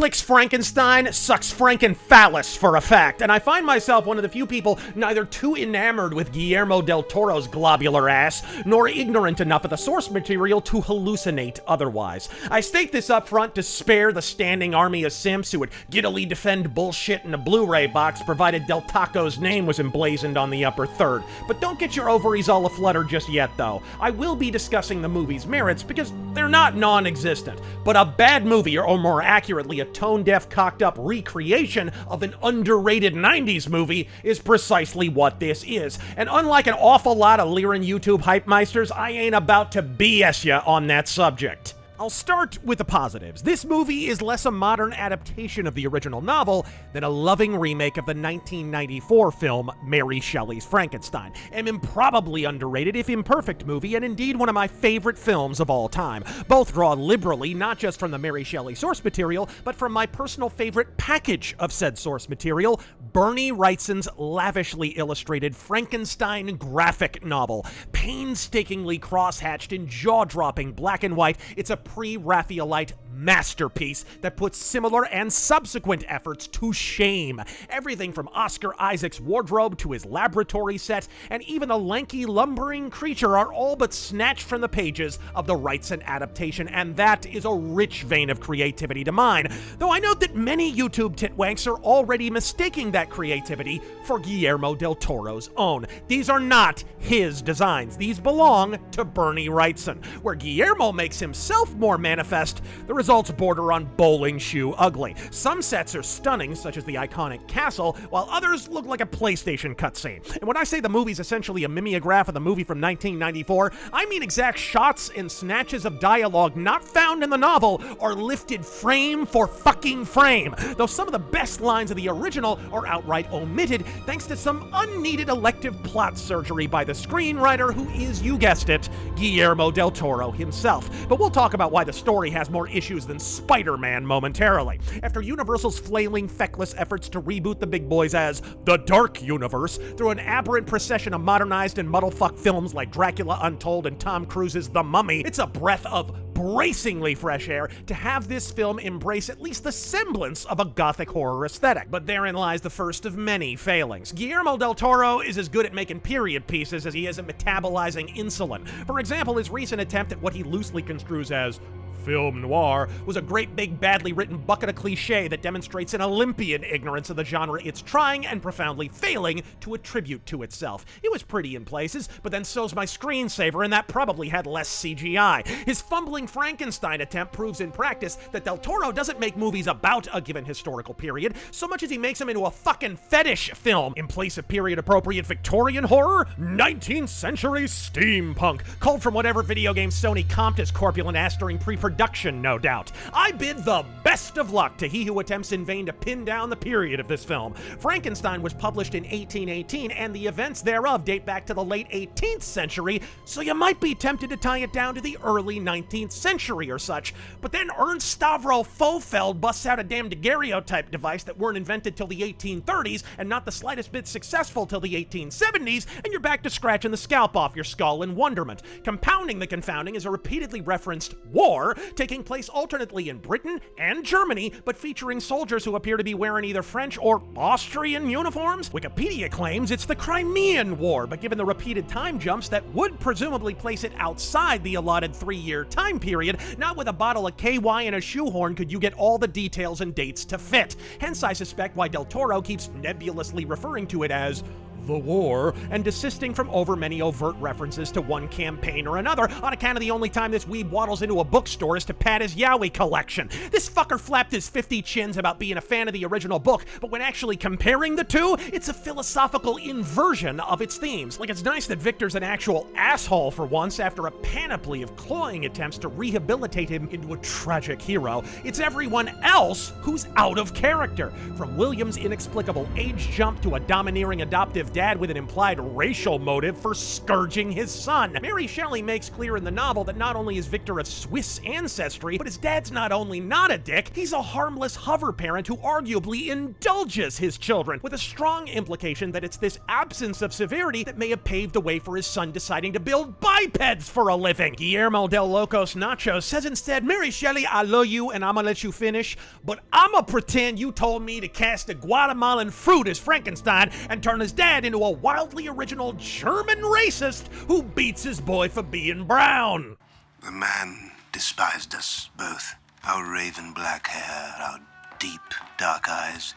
Netflix Frankenstein sucks Frankenphallus for a fact, and I find myself one of the few people neither too enamored with Guillermo del Toro's globular ass, nor ignorant enough of the source material to hallucinate otherwise. I state this up front to spare the standing army of simps who would giddily defend bullshit in a Blu-ray box provided Del Taco's name was emblazoned on the upper third. But don't get your ovaries all aflutter just yet, though. I will be discussing the movie's merits because they're not non-existent, but a bad movie, or more accurately, a tone-deaf, cocked-up recreation of an underrated 90s movie is precisely what this is. And unlike an awful lot of leering YouTube hype meisters, I ain't about to BS ya on that subject. I'll start with the positives. This movie is less a modern adaptation of the original novel than a loving remake of the 1994 film Mary Shelley's Frankenstein. An improbably underrated, if imperfect movie, and indeed one of my favorite films of all time. Both draw liberally, not just from the Mary Shelley source material, but from my personal favorite package of said source material, Bernie Wrightson's lavishly illustrated Frankenstein graphic novel. Painstakingly cross-hatched in jaw-dropping black and white, it's a pre-Raphaelite masterpiece that puts similar and subsequent efforts to shame. Everything from Oscar Isaac's wardrobe to his laboratory set, and even the lanky, lumbering creature are all but snatched from the pages of the Wrightson adaptation, and that is a rich vein of creativity to mine. Though I note that many YouTube titwanks are already mistaking that creativity for Guillermo del Toro's own. These are not his designs. These belong to Bernie Wrightson. Where Guillermo makes himself more manifest, the results border on bowling shoe ugly. Some sets are stunning, such as the iconic castle, while others look like a PlayStation cutscene. And when I say the movie's essentially a mimeograph of the movie from 1994, I mean exact shots and snatches of dialogue not found in the novel are lifted frame for fucking frame, though some of the best lines of the original are outright omitted thanks to some unneeded elective plot surgery by the screenwriter who is, you guessed it, Guillermo del Toro himself. But we'll talk about why the story has more issues than Spider-Man momentarily. After Universal's flailing, feckless efforts to reboot the big boys as the Dark Universe through an aberrant procession of modernized and muddlefuck films like Dracula Untold and Tom Cruise's The Mummy, it's a breath of bracingly fresh air to have this film embrace at least the semblance of a gothic horror aesthetic. But therein lies the first of many failings. Guillermo del Toro is as good at making period pieces as he is at metabolizing insulin. For example, his recent attempt at what he loosely construes as film noir was a great big badly written bucket of cliche that demonstrates an Olympian ignorance of the genre it's trying and profoundly failing to attribute to itself. It was pretty in places, but then so's my screensaver, and that probably had less CGI. His fumbling Frankenstein attempt proves in practice that del Toro doesn't make movies about a given historical period so much as he makes them into a fucking fetish film. In place of period appropriate Victorian horror, 19th century steampunk, culled from whatever video game Sony comped as corpulent ass during pre-production, no doubt. I bid the best of luck to he who attempts in vain to pin down the period of this film. Frankenstein was published in 1818, and the events thereof date back to the late 18th century, so you might be tempted to tie it down to the early 19th century or such. But then Ernst Stavro Fofeld busts out a damn daguerreotype device that weren't invented till the 1830s and not the slightest bit successful till the 1870s, and you're back to scratching the scalp off your skull in wonderment. Compounding the confounding is a repeatedly referenced war taking place alternately in Britain and Germany, but featuring soldiers who appear to be wearing either French or Austrian uniforms. Wikipedia claims it's the Crimean War, but given the repeated time jumps that would presumably place it outside the allotted 3-year time period, not with a bottle of KY and a shoehorn could you get all the details and dates to fit. Hence, I suspect why del Toro keeps nebulously referring to it as the war, and desisting from over many overt references to one campaign or another on account of the only time this weeb waddles into a bookstore is to pad his yaoi collection. This fucker flapped his 50 chins about being a fan of the original book, but when actually comparing the two, it's a philosophical inversion of its themes. Like, it's nice that Victor's an actual asshole for once after a panoply of cloying attempts to rehabilitate him into a tragic hero. It's everyone else who's out of character. From William's inexplicable age jump to a domineering adoptive dad with an implied racial motive for scourging his son. Mary Shelley makes clear in the novel that not only is Victor of Swiss ancestry, but his dad's not only not a dick, he's a harmless hover parent who arguably indulges his children, with a strong implication that it's this absence of severity that may have paved the way for his son deciding to build bipeds for a living. Guillermo del Locos Nacho says instead, Mary Shelley, I love you and I'ma let you finish, but I'ma pretend you told me to cast a Guatemalan fruit as Frankenstein and turn his dad into a wildly original German racist who beats his boy for being brown. The man despised us both. Our raven black hair, our deep dark eyes.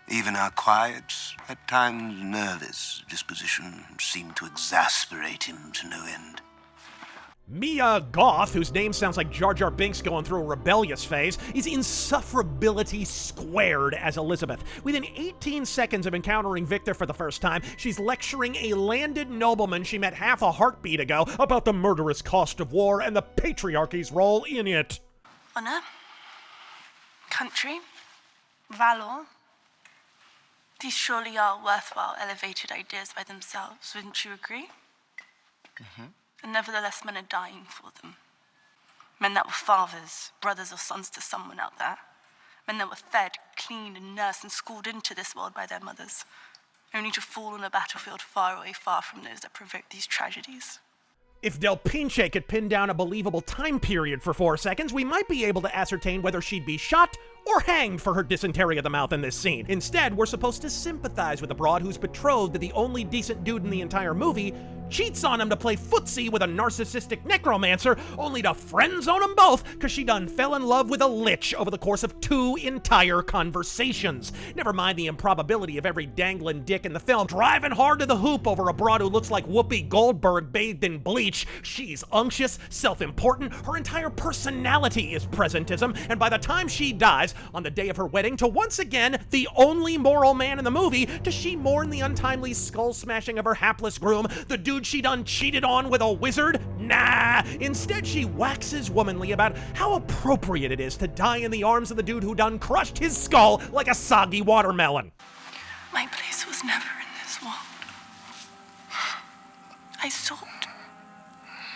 Even our quiet, at times nervous disposition seemed to exasperate him to no end. Mia Goth, whose name sounds like Jar Jar Binks going through a rebellious phase, is insufferability squared as Elizabeth. Within 18 seconds of encountering Victor for the first time, she's lecturing a landed nobleman she met half a heartbeat ago about the murderous cost of war and the patriarchy's role in it. Honor, country, valor. These surely are worthwhile, elevated ideas by themselves, wouldn't you agree? Mm-hmm. And nevertheless, men are dying for them. Men that were fathers, brothers or sons to someone out there. Men that were fed, cleaned and nursed and schooled into this world by their mothers, only to fall on a battlefield far away, far from those that provoked these tragedies. If Del Pinche could pin down a believable time period for 4 seconds, we might be able to ascertain whether she'd be shot or hanged for her dysentery of the mouth in this scene. Instead, we're supposed to sympathize with a broad who's betrothed to the only decent dude in the entire movie, cheats on him to play footsie with a narcissistic necromancer, only to friend-zone them both because she done fell in love with a lich over the course of 2 entire conversations. Never mind the improbability of every dangling dick in the film driving hard to the hoop over a broad who looks like Whoopi Goldberg bathed in bleach. She's unctuous, self-important, her entire personality is presentism, and by the time she dies, on the day of her wedding, to once again the only moral man in the movie, does she mourn the untimely skull-smashing of her hapless groom, the dude she done cheated on with a wizard? Nah! Instead, she waxes womanly about how appropriate it is to die in the arms of the dude who done crushed his skull like a soggy watermelon. My place was never in this world. I sought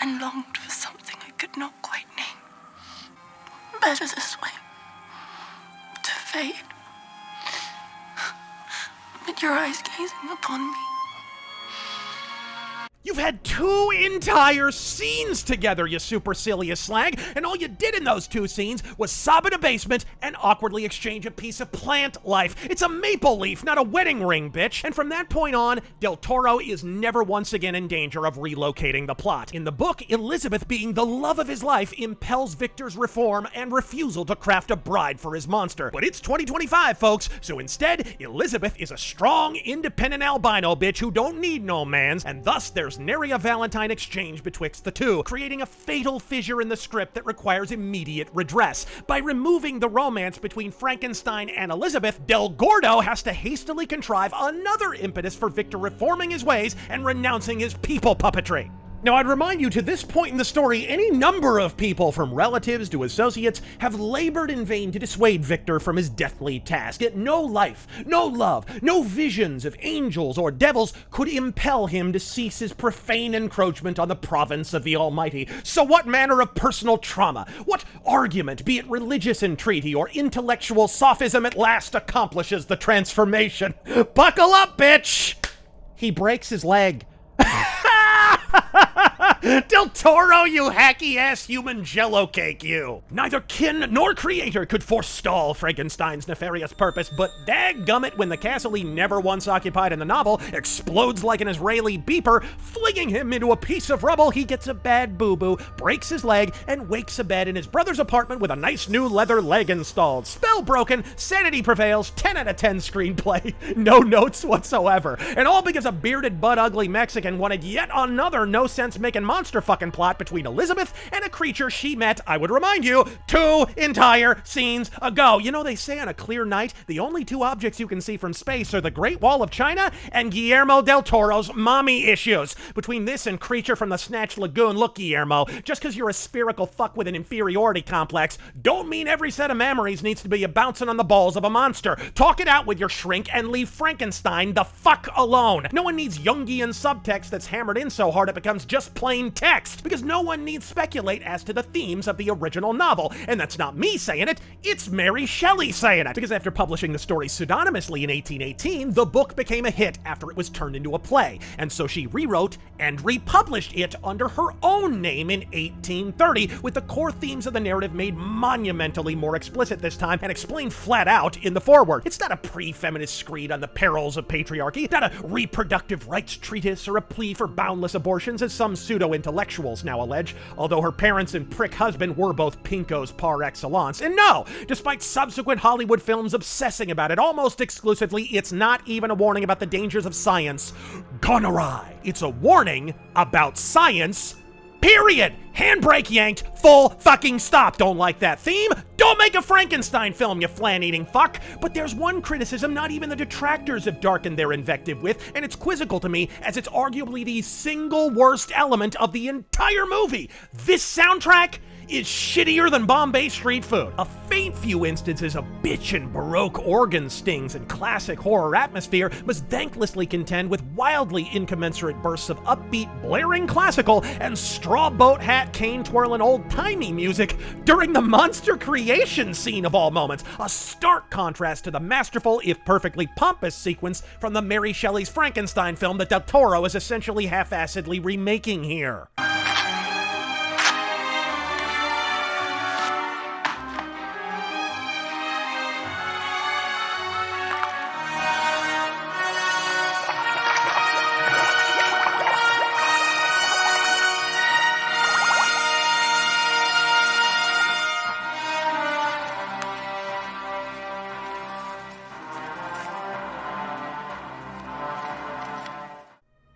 and longed for something I could not quite name. Better this way. To fade. With your eyes gazing upon me. You've had 2 entire scenes together, you supercilious slag, and all you did in those 2 scenes was sob in a basement and awkwardly exchange a piece of plant life. It's a maple leaf, not a wedding ring, bitch. And from that point on, Del Toro is never once again in danger of relocating the plot. In the book, Elizabeth, being the love of his life, impels Victor's reform and refusal to craft a bride for his monster. But it's 2025, folks, so instead, Elizabeth is a strong, independent albino bitch who don't need no mans, and thus there's nary a Valentine exchange betwixt the two, creating a fatal fissure in the script that requires immediate redress. By removing the romance between Frankenstein and Elizabeth, Del Gordo has to hastily contrive another impetus for Victor reforming his ways and renouncing his people puppetry. Now, I'd remind you, to this point in the story, any number of people, from relatives to associates, have labored in vain to dissuade Victor from his deathly task. Yet no life, no love, no visions of angels or devils could impel him to cease his profane encroachment on the province of the Almighty. So what manner of personal trauma, what argument, be it religious entreaty or intellectual sophism, at last accomplishes the transformation? Buckle up, bitch! He breaks his leg. Del Toro, you hacky-ass human jello cake, you. Neither kin nor creator could forestall Frankenstein's nefarious purpose, but dadgummit, when the castle he never once occupied in the novel explodes like an Israeli beeper, flinging him into a piece of rubble, he gets a bad boo-boo, breaks his leg, and wakes abed in his brother's apartment with a nice new leather leg installed. Spell broken, sanity prevails, 10 out of 10 screenplay, no notes whatsoever. And all because a bearded butt-ugly Mexican wanted yet another no-sense-making monster fucking plot between Elizabeth and a creature she met, I would remind you, 2 entire scenes ago. You know, they say on a clear night, the only 2 objects you can see from space are the Great Wall of China and Guillermo del Toro's mommy issues. Between this and Creature from the Snatch Lagoon, look, Guillermo, just because you're a spherical fuck with an inferiority complex, don't mean every set of memories needs to be a bouncing on the balls of a monster. Talk it out with your shrink and leave Frankenstein the fuck alone. No one needs Jungian subtext that's hammered in so hard it becomes just plain text, because no one needs speculate as to the themes of the original novel. And that's not me saying it, it's Mary Shelley saying it. Because after publishing the story pseudonymously in 1818, the book became a hit after it was turned into a play. And so she rewrote and republished it under her own name in 1830, with the core themes of the narrative made monumentally more explicit this time and explained flat out in the foreword. It's not a pre-feminist screed on the perils of patriarchy, not a reproductive rights treatise or a plea for boundless abortions, as some pseudo-intellectuals now allege, although her parents and prick husband were both pinkos par excellence. And no, despite subsequent Hollywood films obsessing about it almost exclusively, it's not even a warning about the dangers of science gone awry. It's a warning about science, period. Handbrake yanked, full fucking stop. Don't like that theme? Don't make a Frankenstein film, you flan-eating fuck. But there's one criticism not even the detractors have darkened their invective with, and it's quizzical to me, as it's arguably the single worst element of the entire movie. This soundtrack is shittier than Bombay street food. A faint few instances of bitch and baroque organ stings and classic horror atmosphere must thanklessly contend with wildly incommensurate bursts of upbeat, blaring classical and straw boat hat cane twirling old-timey music during the monster creation scene of all moments. A stark contrast to the masterful, if perfectly pompous sequence from the Mary Shelley's Frankenstein film that Del Toro is essentially half-assedly remaking here.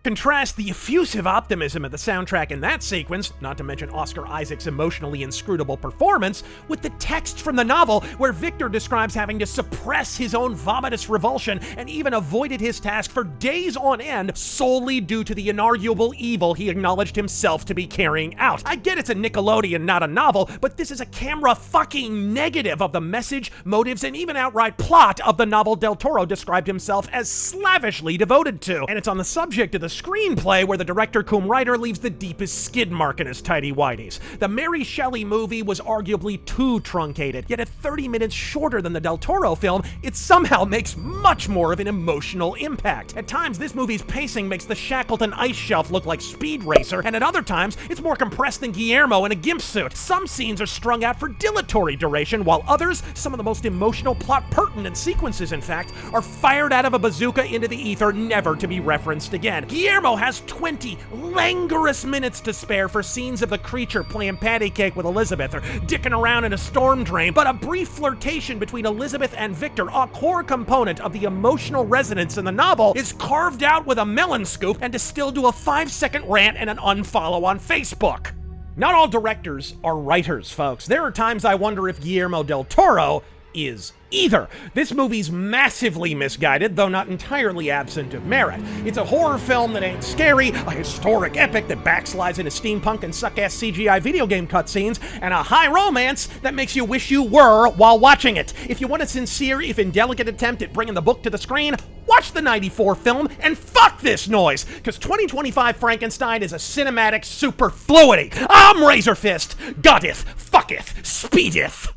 Contrast the effusive optimism of the soundtrack in that sequence, not to mention Oscar Isaac's emotionally inscrutable performance, with the text from the novel where Victor describes having to suppress his own vomitous revulsion and even avoided his task for days on end solely due to the inarguable evil he acknowledged himself to be carrying out. I get it's a Nickelodeon, not a novel, but this is a camera fucking negative of the message, motives, and even outright plot of the novel Del Toro described himself as slavishly devoted to. And it's on the subject of the screenplay where the director cum writer leaves the deepest skid mark in his tidy whities. The Mary Shelley movie was arguably too truncated, yet at 30 minutes shorter than the Del Toro film, it somehow makes much more of an emotional impact. At times, this movie's pacing makes the Shackleton ice shelf look like Speed Racer, and at other times, it's more compressed than Guillermo in a gimp suit. Some scenes are strung out for dilatory duration, while others, some of the most emotional plot-pertinent sequences in fact, are fired out of a bazooka into the ether, never to be referenced again. Guillermo has 20 languorous minutes to spare for scenes of the creature playing patty cake with Elizabeth or dicking around in a storm drain, but a brief flirtation between Elizabeth and Victor, a core component of the emotional resonance in the novel, is carved out with a melon scoop and distilled to a 5-second rant and an unfollow on Facebook. Not all directors are writers, folks. There are times I wonder if Guillermo del Toro is either. This movie's massively misguided, though not entirely absent of merit. It's a horror film that ain't scary, a historic epic that backslides into steampunk and suck-ass CGI video game cutscenes, and a high romance that makes you wish you were while watching it. If you want a sincere, if indelicate attempt at bringing the book to the screen, watch the '94 film and fuck this noise, because 2025 Frankenstein is a cinematic superfluity. I'm Razor Fist, goddeth, fucketh, speedeth.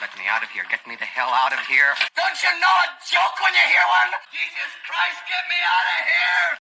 Let me out of here. Get me the hell out of here. Don't you know a joke when you hear one? Jesus Christ, get me out of here!